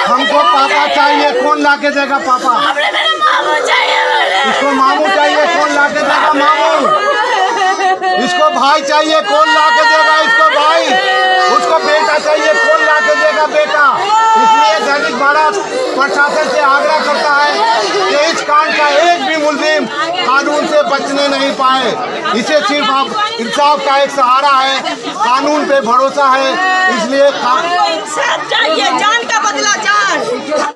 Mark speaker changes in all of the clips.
Speaker 1: हमको पापा चाहिए, कौन ला के देगा पापा? इसको मामू चाहिए, कौन ला के देगा मामू? इसको भाई चाहिए, कौन ला के देगा इसको भाई? उसको बेटा चाहिए, कौन ला के देगा बेटा? इसलिए दैनिक भारत प्रशासन से आग्रह करता है कि इस कांड का एक भी मुलजिम कानून से बचने नहीं पाए। इसे सिर्फ आप इंसाफ का एक सहारा है, कानून पे भरोसा है, इसलिए
Speaker 2: इंसाफ चाहिए, जान का बदला जान।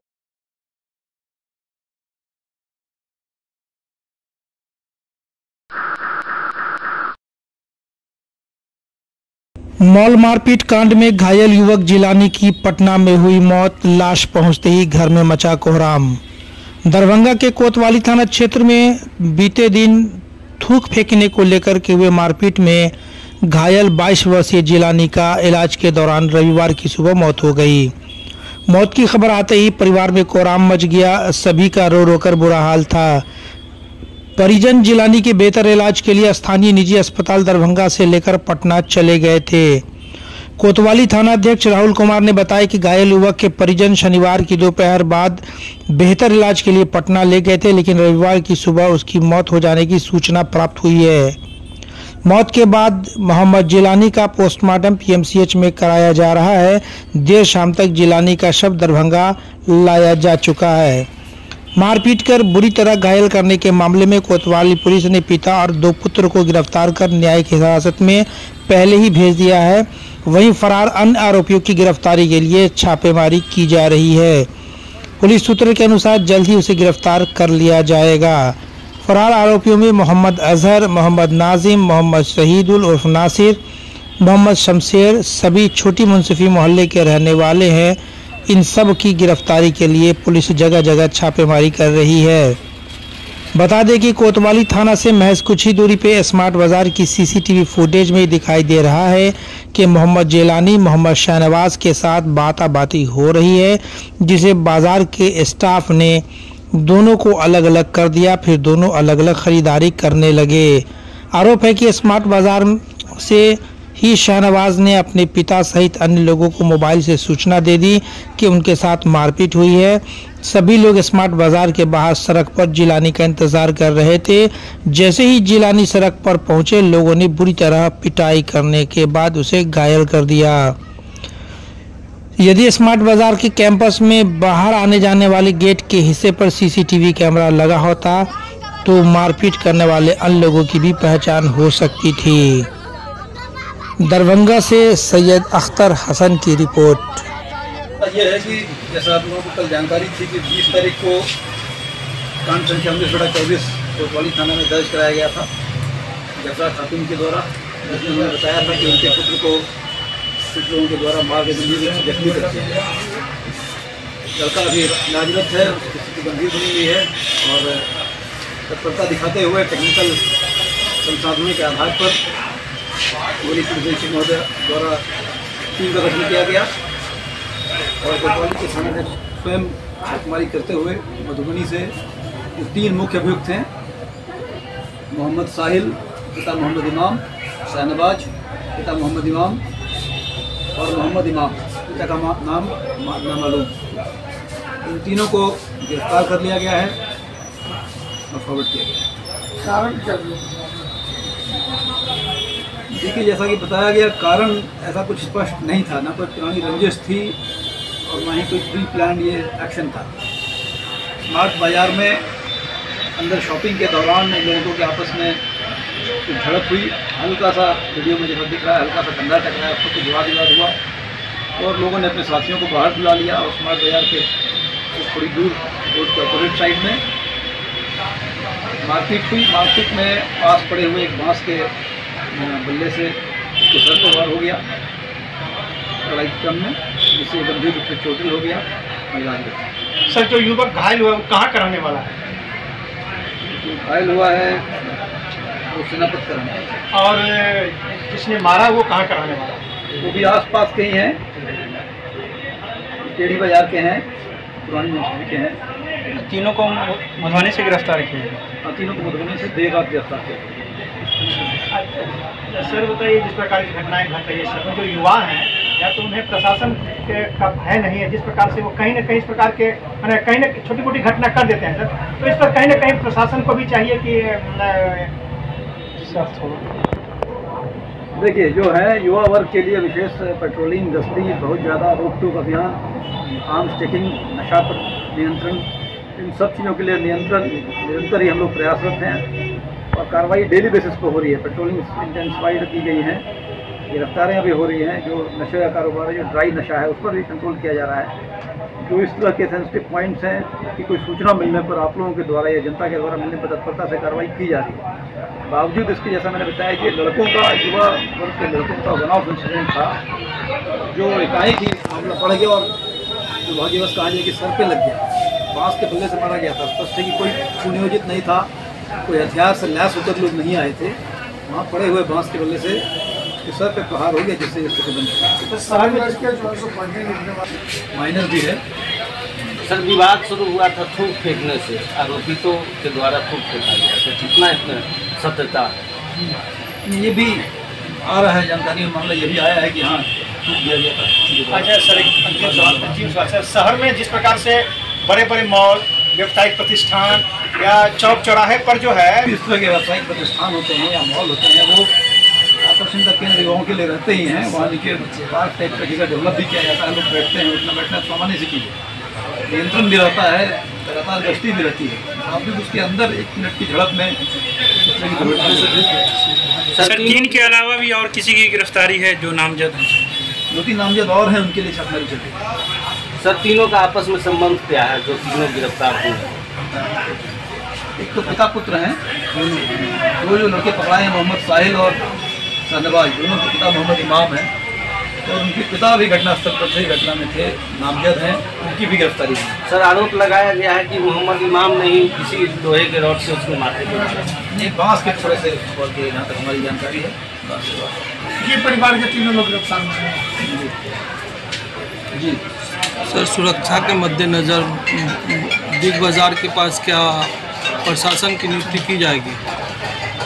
Speaker 3: मॉल मारपीट कांड में घायल युवक जिलानी की पटना में हुई मौत, लाश पहुंचते ही घर में मचा कोहराम। दरभंगा के कोतवाली थाना क्षेत्र में बीते दिन थूक फेंकने को लेकर के हुए मारपीट में घायल 22 वर्षीय जिलानी का इलाज के दौरान रविवार की सुबह मौत हो गई। मौत की खबर आते ही परिवार में कोहराम मच गया, सभी का रो रो कर बुरा हाल था। परिजन जिलानी के बेहतर इलाज के लिए स्थानीय निजी अस्पताल दरभंगा से लेकर पटना चले गए थे। कोतवाली थाना अध्यक्ष राहुल कुमार ने बताया कि घायल युवक के परिजन शनिवार की दोपहर बाद बेहतर इलाज के लिए पटना ले गए थे, लेकिन रविवार की सुबह उसकी मौत हो जाने की सूचना प्राप्त हुई है। मौत के बाद मोहम्मद जिलानी का पोस्टमार्टम पीएमसीएच में कराया जा रहा है। देर शाम तक जिलानी का शव दरभंगा लाया जा चुका है। मारपीट कर बुरी तरह घायल करने के मामले में कोतवाली पुलिस ने पिता और 2 पुत्र को गिरफ्तार कर न्यायिक हिरासत में पहले ही भेज दिया है। वहीं फरार अन्य आरोपियों की गिरफ्तारी के लिए छापेमारी की जा रही है। पुलिस सूत्रों के अनुसार जल्द ही उसे गिरफ्तार कर लिया जाएगा। फरार आरोपियों में मोहम्मद अजहर, मोहम्मद नाजिम, मोहम्मद शहीदुल उर्फ नासिर, मोहम्मद शमशेर सभी छोटी मुंसिफी मोहल्ले के रहने वाले हैं। इन सब की गिरफ्तारी के लिए पुलिस जगह जगह छापेमारी कर रही है। बता दें कि कोतवाली थाना से महज कुछ ही दूरी पे स्मार्ट बाजार की सीसीटीवी फुटेज में दिखाई दे रहा है कि मोहम्मद जिलानी मोहम्मद शाहनवाज के साथ बाताबाती हो रही है, जिसे बाजार के स्टाफ ने दोनों को अलग अलग कर दिया। फिर दोनों अलग अलग खरीदारी करने लगे। आरोप है कि स्मार्ट बाजार से ही शाहनवाज ने अपने पिता सहित अन्य लोगों को मोबाइल से सूचना दे दी कि उनके साथ मारपीट हुई है। सभी लोग स्मार्ट बाजार के बाहर सड़क पर जिलानी का इंतजार कर रहे थे। जैसे ही जिलानी सड़क पर पहुंचे, लोगों ने बुरी तरह पिटाई करने के बाद उसे घायल कर दिया। यदि स्मार्ट बाजार के कैंपस में बाहर आने जाने वाले गेट के हिस्से पर सीसीटीवी कैमरा लगा होता तो मारपीट करने वाले अन्य लोगों की भी पहचान हो सकती थी। दरभंगा से सैयद अख्तर हसन की रिपोर्ट।
Speaker 4: ये है कि जैसा आप लोगों को कल जानकारी थी कि 20 तारीख को कांड संख्या 19/24 कोतवाली थाना में दर्ज कराया गया था जैसा खातून के द्वारा, जिसमें उन्होंने बताया था कि उनके पुत्र को कुछ लोगों के द्वारा मार के गंभीर रूप से जख्मी कर दिया। लड़का अभी नाजरत है, उसकी स्थिति गंभीर बनी हुई है और तत्परता दिखाते हुए टेक्निकल संसाधनों के आधार पर गोली पुलिस महोदय द्वारा टीम का गठन किया गया और कोतवाली के थाना ने स्वयं छापेमारी करते हुए मधुबनी से जो 3 मुख्य अभियुक्त हैं, मोहम्मद साहिल पिता मोहम्मद इमाम, शाहनवाज पिता मोहम्मद इमाम और मोहम्मद इमाम पिता का नाम नामालूम, इन तीनों को गिरफ्तार कर लिया गया है और फॉरवर्ड किया गया है। देखिए, जैसा कि बताया गया, कारण ऐसा कुछ स्पष्ट नहीं था, ना कोई पुरानी रंजिश थी और ना ही कोई प्री प्लान ये एक्शन था। स्मार्ट बाजार में अंदर शॉपिंग के दौरान लोगों के आपस में कुछ झड़प हुई, हल्का सा वीडियो में जैसा दिख रहा है हल्का सा डंडा टकराया, उसको कुछ विवाद हुआ और लोगों ने अपने साथियों को बाहर बुला लिया और स्मार्ट बाजार के थोड़ी दूर रोड के अपोजिट साइड में मारपीट हुई। मारपीट में पास पड़े हुए एक बांस के बल्ले से उसके सर पर वार हो गया लड़ाई क्रम में, जिससे गंभीर रूप से चोटिल हो गया।
Speaker 5: सर, जो युवक घायल हुआ है वो कहाँ का रहने वाला है?
Speaker 4: जो घायल हुआ है वो सेनापत का रहने वाला है।
Speaker 5: और जिसने मारा वो कहाँ का रहने वाला है?
Speaker 4: वो भी आसपास के ही हैं, टेढ़ी बाजार के हैं, पुरानी मुंसिपी के हैं।
Speaker 5: तीनों को मधुबनी से गिरफ्तार किया गया।
Speaker 4: तीनों को मधुबनी से देर रात गिरफ्तार किया गया।
Speaker 5: सर बताइए, जिस प्रकार की घटनाएं घट रही है सर, जो युवा हैं या तो उन्हें प्रशासन का भय नहीं है, जिस प्रकार से वो कहीं ना कहीं इस प्रकार के कहीं ना छोटी मोटी घटना कर देते हैं सर, तो इस पर कहीं ना कहीं प्रशासन को भी चाहिए कि
Speaker 4: देखिए, जो है युवा वर्ग के लिए विशेष पेट्रोलिंग, गश्ती, बहुत ज़्यादा रोक टोक अभियान, आर्म्स चेकिंग, नशा पर नियंत्रण, इन सब चीज़ों के लिए निरंतर ही हम लोग प्रयासरत हैं और कार्रवाई डेली बेसिस पर हो रही है। पेट्रोलिंग इंटेंसिफाइड की गई है, गिरफ्तारियाँ भी हो रही हैं। जो नशे का कारोबार है, जो ड्राई नशा है, उस पर भी कंट्रोल किया जा रहा है। जो इस तरह के सेंसिटिव पॉइंट्स हैं कि कोई सूचना मिलने पर आप लोगों के द्वारा या जनता के द्वारा मिलने पर तत्परता से कार्रवाई की जा रही है। बावजूद इसके, जैसा मैंने बताया कि लड़कों का, युवा वर्ग के लड़कों का बनाव इंसिडेंट था, जो एकाएक ही मामला बढ़ गया और दुर्भाग्यवश कहा जाए कि सर पे लग गया, बांस के बल्ले से मारा गया था। स्पष्ट है कि कोई सुनियोजित नहीं था, कोई हथियार से लैस होकर लोग नहीं आए थे, वहाँ पड़े हुए बांस के बल्ले से सर पे प्रहार हो गया, जिससे स्थिति बन गई।
Speaker 5: शहर में
Speaker 4: माइनर भी है
Speaker 6: सर। विवाद शुरू हुआ था थूक फेंकने से, आरोपितों के द्वारा थूक फेंका गया, तो कितना इसमें सत्यता?
Speaker 4: ये भी आ रहा है जानकारी में, मामला ये भी आया है कि हाँ थूक दिया गया था।
Speaker 5: अच्छा सर, एक अंतिम सवाल सर, शहर में जिस प्रकार से बड़े बड़े मॉल, व्यावसायिक प्रतिष्ठान या चौक चौराहे पर जो है
Speaker 4: इस तरह के व्यावसायिक प्रतिष्ठान होते हैं या मॉल होते हैं, वो आकर्षण का केंद्र युवाओं के लिए रहते ही हैं। वहाँ देखिए पार्क टाइप का जगह डेवलप भी किया जाता है, लोग बैठते हैं, उतना बैठना सामान्य सी चीज़ है। नियंत्रण भी रहता है, लगातार गश्ती भी रहती है। आप भी उसके अंदर 1 मिनट की झड़प में
Speaker 5: सर 3 के अलावा भी और किसी की गिरफ्तारी है जो नामजद है?
Speaker 4: 2-3 नामजद और हैं, उनके लिए छापेमारी चल रही है।
Speaker 6: सर तीनों का आपस में संबंध क्या है जो तीनों गिरफ्तार हुए हैं?
Speaker 4: एक तो पिता पुत्र हैं, जो लड़के पकड़ाए हैं, मोहम्मद साहिल और शहनवाज, दोनों के पिता मोहम्मद इमाम हैं और उनके पिता भी घटनास्थल पर थे, घटना में थे, नामजद हैं, उनकी भी गिरफ्तारी हुई।
Speaker 6: सर आरोप लगाया गया है कि मोहम्मद इमाम ने ही किसी लोहे के रॉड से उसको मारते थे।
Speaker 4: एक बांस के थोड़े से और के, जहाँ तक हमारी जानकारी है।
Speaker 5: ये परिवार के तीनों लोग गिरफ्तार हुए हैं
Speaker 4: जी।
Speaker 7: सर सुरक्षा के मद्देनज़र बिग बाज़ार के पास क्या प्रशासन की नियुक्ति की जाएगी?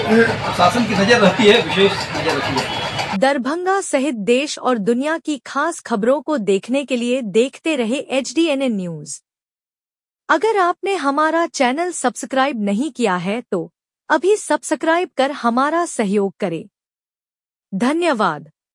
Speaker 4: प्रशासन की नज़र रहती है, विशेष नज़र रहती है।
Speaker 8: दरभंगा सहित देश और दुनिया की खास खबरों को देखने के लिए देखते रहे HDNN न्यूज़। अगर आपने हमारा चैनल सब्सक्राइब नहीं किया है तो अभी सब्सक्राइब कर हमारा सहयोग करें। धन्यवाद।